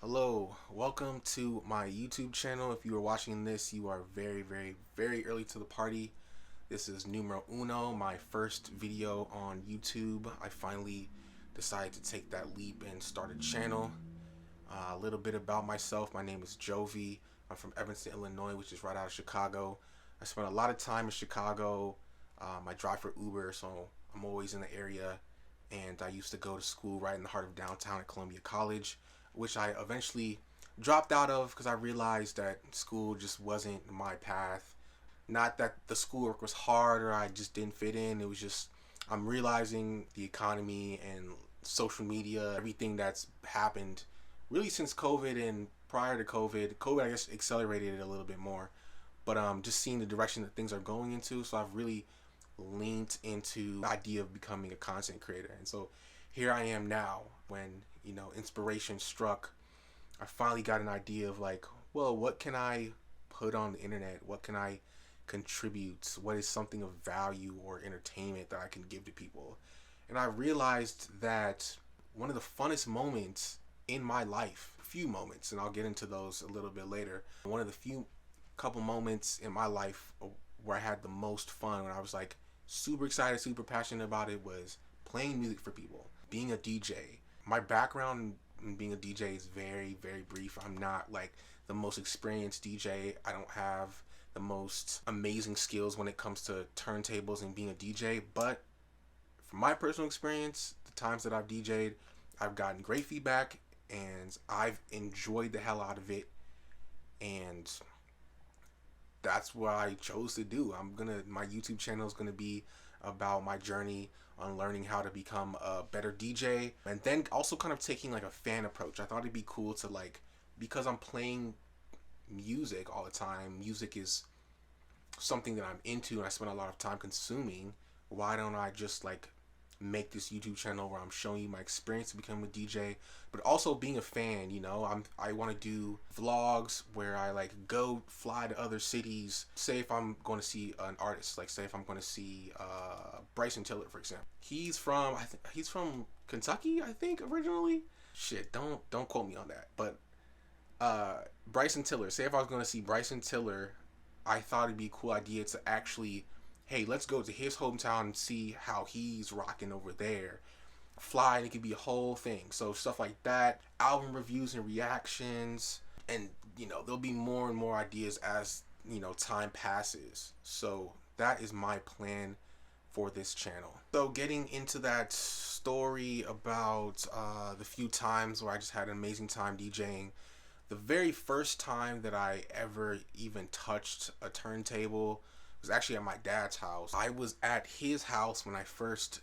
Hello, welcome to my YouTube channel. If you are watching this, you are very early to the party. This is numero uno, my first video on YouTube. I finally decided to take that leap and start a channel. A little bit about myself. My name is Jovi. I'm from Evanston, Illinois, which is right out of Chicago. I spent a lot of time in Chicago. I drive for Uber, so I'm always in the area. And I used to go to school right in the heart of downtown at Columbia College, which I eventually dropped out of because I realized that school just wasn't my path. Not that the schoolwork was hard or I just didn't fit in. It was just I'm realizing the economy and social media, everything that's happened really since COVID and prior to COVID I guess accelerated it a little bit more. But just seeing the direction that things are going into, so I've really leaned into the idea of becoming a content creator. And so here I am now when, inspiration struck. I finally got an idea of like, well, what can I put on the internet? What can I contribute? What is something of value or entertainment that I can give to people? And I realized that one of the funnest moments in my life, a few moments, and I'll get into those a little bit later. One of the few couple moments in my life where I had the most fun, when I was like super excited, super passionate about it, was playing music for people, being a DJ. My background in being a DJ is very brief. I'm not like the most experienced DJ. I don't have the most amazing skills when it comes to turntables and being a DJ, but from my personal experience, the times that I've DJ'd, I've gotten great feedback and I've enjoyed the hell out of it, and that's what I chose to do. My YouTube channel is gonna be about my journey on learning how to become a better DJ, and then also kind of taking like a fan approach. I thought it'd be cool to, like, because I'm playing music all the time, music is something that I'm into and I spend a lot of time consuming. Why don't I just like make this YouTube channel where I'm showing you my experience to become a DJ, but also being a fan. I want to do vlogs where I like go fly to other cities. Say if I'm going to see an artist, like say if I'm going to see Bryson Tiller, for example. He's from Kentucky, I think, originally. Shit, don't quote me on that. But Bryson Tiller. Say if I was going to see Bryson Tiller, I thought it'd be a cool idea to actually, hey, let's go to his hometown and see how he's rocking over there. Fly, and it could be a whole thing. So stuff like that, album reviews and reactions, and there'll be more and more ideas as time passes. So that is my plan for this channel. So getting into that story about the few times where I just had an amazing time DJing. The very first time that I ever even touched a turntable was actually at my dad's house. I was at his house when I first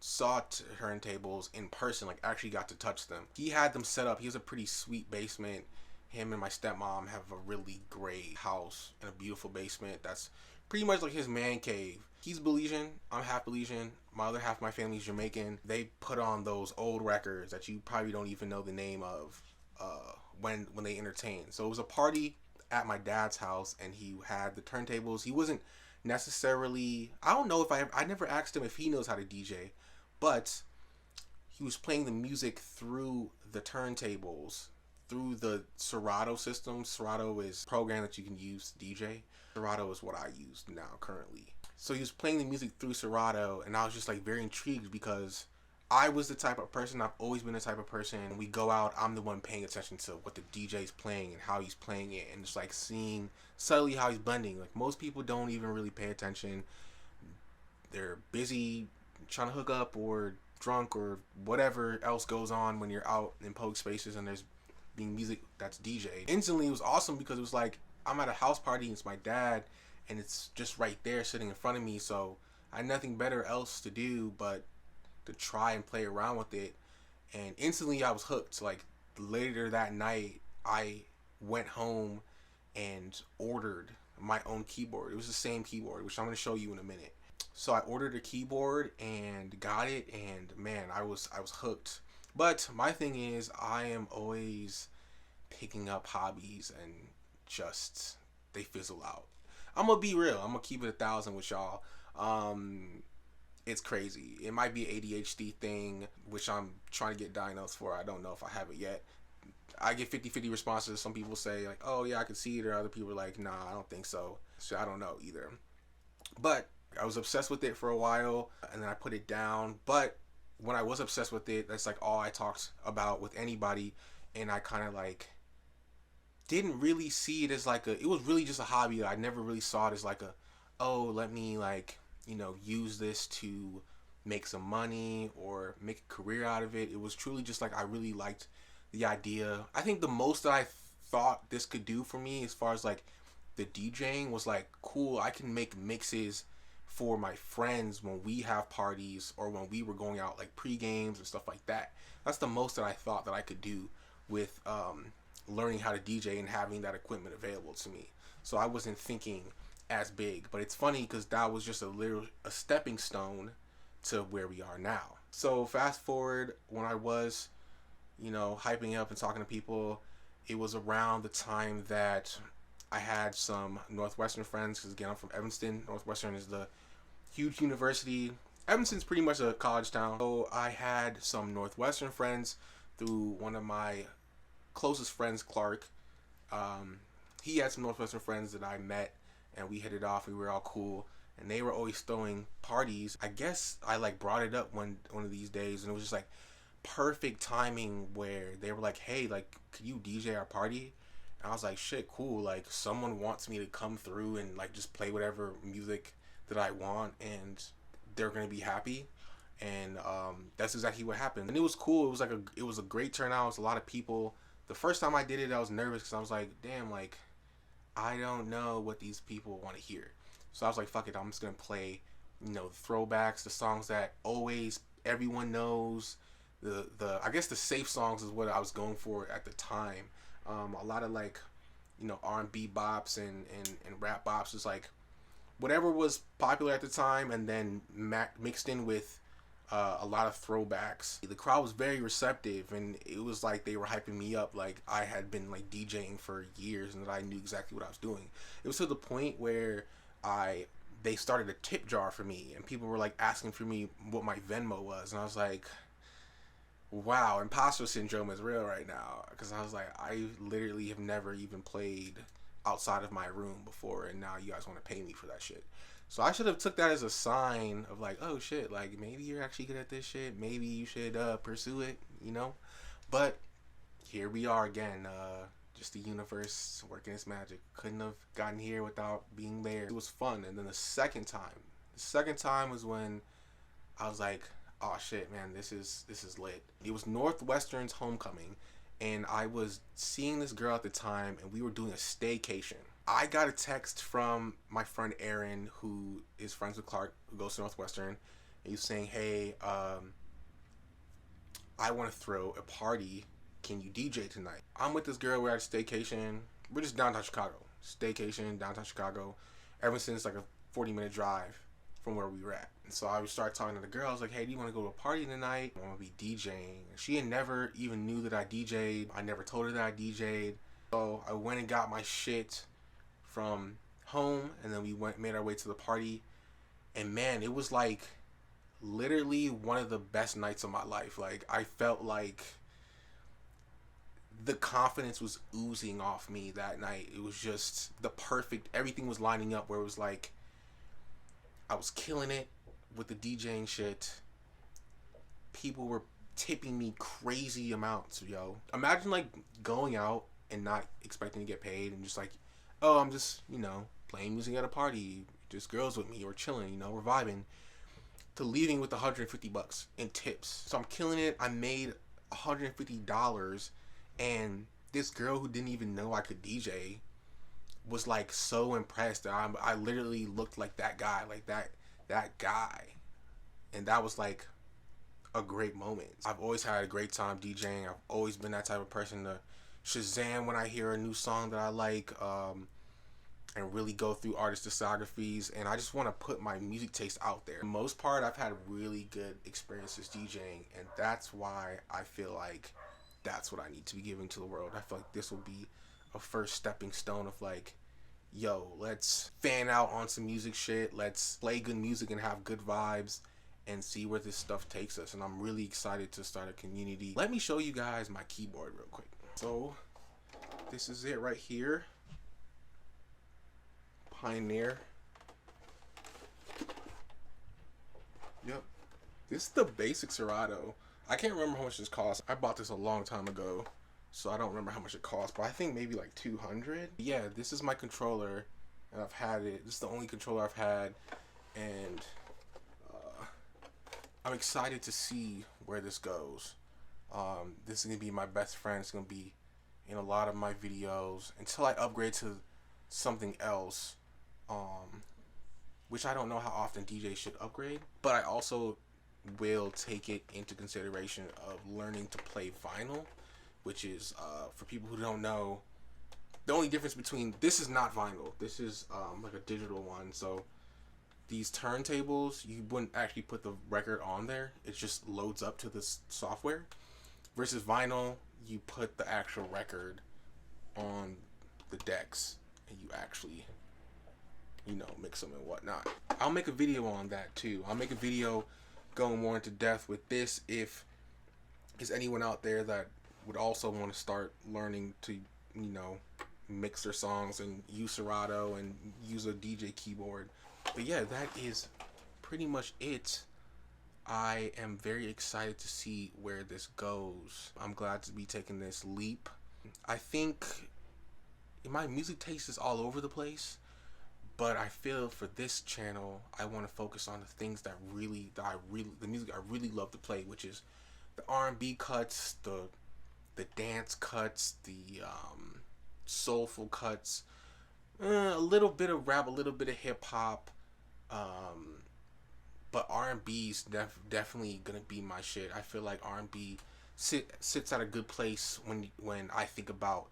saw turntables in person, like actually got to touch them. He had them set up. He has a pretty sweet basement. Him and my stepmom have a really great house and a beautiful basement that's pretty much like his man cave. He's Belizean, I'm half Belizean. My other half of my family's Jamaican. They put on those old records that you probably don't even know the name of when they entertain. So it was a party at my dad's house and he had the turntables. He wasn't necessarily, I don't know if I never asked him if he knows how to DJ, but he was playing the music through the turntables, through the Serato system. Serato is a program that you can use to DJ. Serato is what I use now currently. So he was playing the music through Serato, and I was just like very intrigued because I was the type of person, I've always been the type of person, when we go out, I'm the one paying attention to what the DJ's playing and how he's playing it, and just like seeing subtly how he's blending. Like most people don't even really pay attention. They're busy trying to hook up or drunk or whatever else goes on when you're out in public spaces and there's being music that's DJ'd. Instantly it was awesome because it was like I'm at a house party and it's my dad and it's just right there sitting in front of me, so I had nothing better else to do but to try and play around with it, and instantly I was hooked. Like later that night I went home and ordered my own keyboard. It was the same keyboard, which I'm going to show you in a minute. So I ordered a keyboard and got it, and man, I was hooked. But my thing is, I am always picking up hobbies and just they fizzle out. I'm gonna be real. I'm gonna keep it 1,000 with y'all. It's crazy. It might be an ADHD thing, which I'm trying to get diagnosed for. I don't know if I have it yet. I get 50-50 responses. Some people say like, oh yeah, I can see it, or other people are like, nah, I don't think so. So I don't know either. But I was obsessed with it for a while, and then I put it down. But when I was obsessed with it, that's like all I talked about with anybody, and I kind of like didn't really see it as like a. It was really just a hobby. I never really saw it as like a, oh, let me like use this to make some money or make a career out of it. It was truly just like I really liked the idea. I think the most that I thought this could do for me as far as like the DJing was like, cool, I can make mixes for my friends when we have parties or when we were going out like pre-games and stuff like that. That's the most that I thought that I could do with learning how to DJ and having that equipment available to me. So I wasn't thinking as big, but it's funny because that was just a stepping stone to where we are now. So fast forward, when I was hyping up and talking to people, it was around the time that I had some Northwestern friends, because again, I'm from Evanston. Northwestern is the huge university. Evanston's pretty much a college town. So I had some Northwestern friends through one of my closest friends, Clark. He had some Northwestern friends that I met, and we hit it off. We were all cool, and they were always throwing parties. I guess I like brought it up one of these days, and it was just like perfect timing where they were like, hey, like, could you DJ our party? And I was like, shit, cool. Like, someone wants me to come through and like just play whatever music that I want, and they're gonna be happy. And that's exactly what happened. And it was cool. It was a great turnout. It was a lot of people. The first time I did it, I was nervous because I was like, damn, like, I don't know what these people want to hear. So I was like, fuck it, I'm just gonna play, throwbacks, the songs that always everyone knows. The I guess the safe songs is what I was going for at the time. A lot of like, R&B bops and rap bops was like whatever was popular at the time, and then mixed in with a lot of throwbacks. The crowd was very receptive, and it was like they were hyping me up like I had been like DJing for years and that I knew exactly what I was doing. It was to the point where they started a tip jar for me, and people were like asking for me what my Venmo was, and I was like, wow, imposter syndrome is real right now, because I was like, I literally have never even played outside of my room before, and now you guys want to pay me for that shit. So I should have took that as a sign of like, oh shit, like maybe you're actually good at this shit, maybe you should pursue it, but here we are again. Just the universe working its magic. Couldn't have gotten here without being there. It was fun. And then the second time was when I was like, oh shit, man, this is lit. It was Northwestern's homecoming, and I was seeing this girl at the time, and we were doing a staycation. I got a text from my friend Aaron, who is friends with Clark, who goes to Northwestern, and he was saying, hey, I want to throw a party. Can you DJ tonight? I'm with this girl. We're at a staycation. We're just downtown Chicago. Staycation, downtown Chicago. Evanston's like a 40-minute drive from where we were at. And so I would start talking to the girl. I was like, hey, do you want to go to a party tonight? I want to be DJing. She had never even knew that I DJ'd. I never told her that I DJ'd. So I went and got my shit from home, and then we made our way to the party. And man, it was like literally one of the best nights of my life. Like, I felt like the confidence was oozing off me that night. It was just everything was lining up where it was like I was killing it with the DJing shit. People were tipping me crazy amounts, yo. Imagine like going out and not expecting to get paid and just like, oh, I'm just, playing music at a party, just girls with me, or chilling, we're vibing, to leaving with $150 in tips. So I'm killing it. I made $150, and this girl who didn't even know I could DJ was like so impressed that I literally looked like that guy, that guy. And that was like a great moment. I've always had a great time DJing. I've always been that type of person to Shazam when I hear a new song that I like, and really go through artist discographies, and I just want to put my music taste out there. For the most part, I've had really good experiences DJing, and that's why I feel like that's what I need to be giving to the world. I feel like this will be a first stepping stone of like, yo, let's fan out on some music shit, let's play good music and have good vibes and see where this stuff takes us. And I'm really excited to start a community. Let me show you guys my keyboard real quick. So this is it right here. Pioneer. Yep. This is the basic Serato. I can't remember how much this cost. I bought this a long time ago, so I don't remember how much it cost, but I think maybe like 200. Yeah, this is my controller, and I've had it. This is the only controller I've had, and I'm excited to see where this goes. This is gonna be my best friend. It's gonna be in a lot of my videos until I upgrade to something else, which I don't know how often DJs should upgrade, but I also will take it into consideration of learning to play vinyl, which is, for people who don't know, the only difference between, this is not vinyl, this is like a digital one. So these turntables, you wouldn't actually put the record on there, it just loads up to this software, versus vinyl, you put the actual record on the decks and you actually, you know, mix them and whatnot. I'll make a video on that too. I'll make a video going more into depth with this if there's anyone out there that would also want to start learning to, you know, mix their songs and use Serato and use a DJ keyboard. But yeah, that is pretty much it. I am very excited to see where this goes. I'm glad to be taking this leap. I think my music taste is all over the place, but I feel for this channel, I want to focus on the things that the music I really love to play, which is the R&B cuts, the dance cuts, the soulful cuts, a little bit of rap, a little bit of hip hop, but R&B is definitely gonna be my shit. I feel like R&B sits at a good place when I think about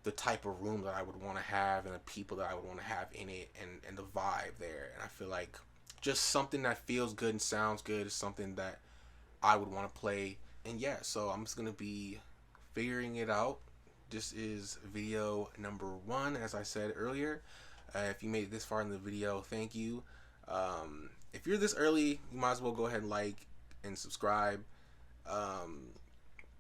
the type of room that I would want to have and the people that I would want to have in it, and the vibe there. And I feel like just something that feels good and sounds good is something that I would want to play. And yeah, so I'm just gonna be figuring it out. This is video number 1, as I said earlier. If you made it this far in the video, thank you. If you're this early, you might as well go ahead and like and subscribe.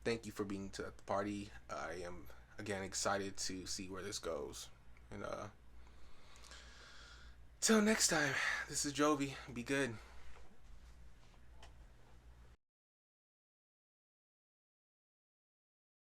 Thank you for being to the party. I am, again, excited to see where this goes. And till next time, this is Jovi. Be good.